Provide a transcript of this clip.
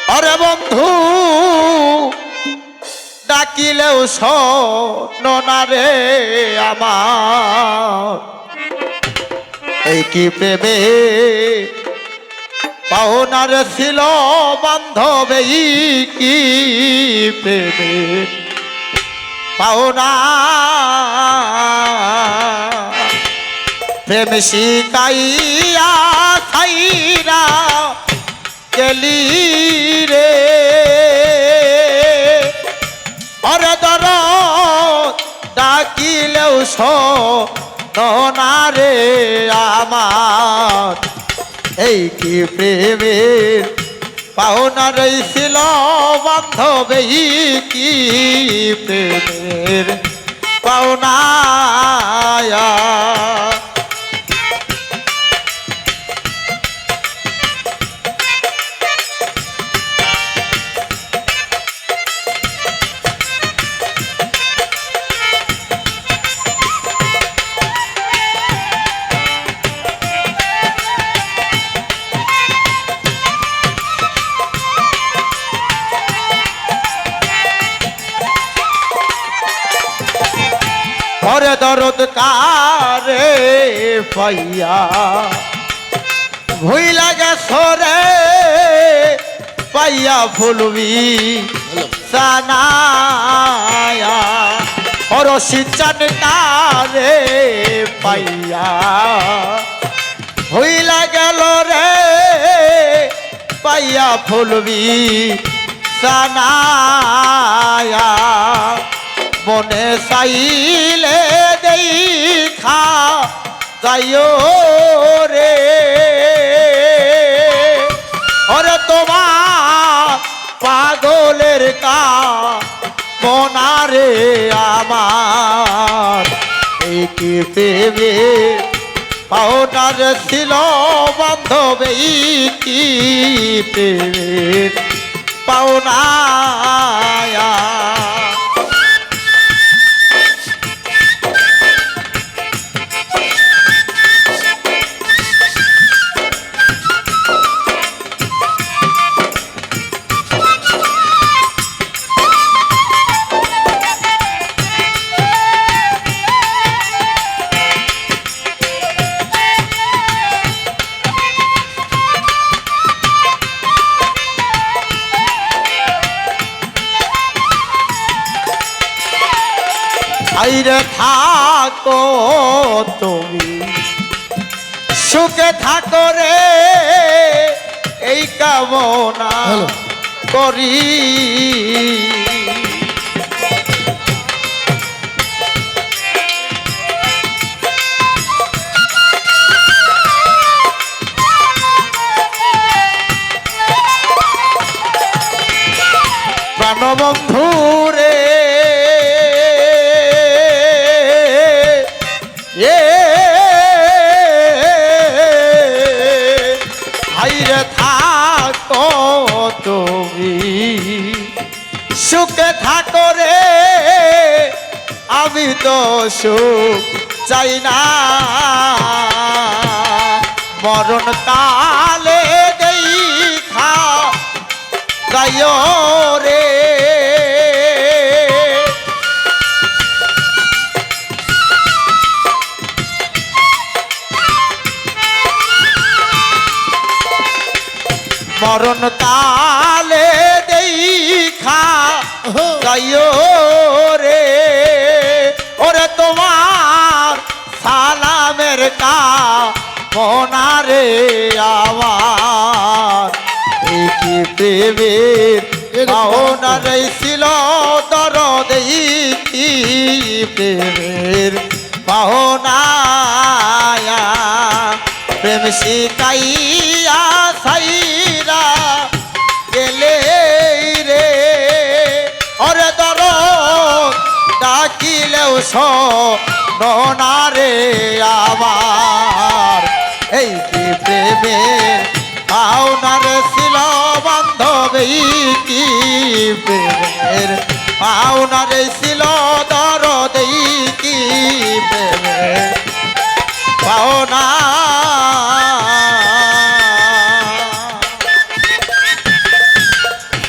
अरे बंधु डाकिलेও শোনো না রে আমার এই কি প্রেমে পাওনার ছিল বান্ধব এই কি প্রেমে পাওনা প্রেম শিকাইয়া খাইরা গেলি রে অরে দর ডাকিলেও শোনো না রে আমার এই কি প্রেমের পাওনা রইছিল বান্ধব এই কি প্রেমের পাওনা और दर्द कारे पैया भूला गे सोरे पैया फुलवी सनाया और सिंचन कारे पैया भूला गेलो रे पैया फुलवी सनाया মনে চাইলে দেখা যাইও রে ওরে তোমার পাগলের কা মনারে আমার এই কি প্রেমে পাওনার ছিল বান্ধব এই কি প্রেমের পাওনা আইরে থাকো তুমি সুখে থাকো রে এই কামনা করি প্রাণবন্ধু রে হাইরে থাকো তুমি সুখে থাকো রে আমি তো সুখ চাই না মরণ কালে দেখা যাইও রে মরণ কালে দেখা যাইও রে ওরে তোমার সালামের কা মনারে আমার এই কি প্রেমের পাওনা রইছিল দরদ এই কি প্রেমের পাওনা প্রেম শিকাইয়া সাইরা গেলে রে ওরে দর ডাকিলেও শোনো না রে আমার এই কি প্রেমে পাওনার ছিল বান্ধব এই কি প্রেমের পাওনার ছিল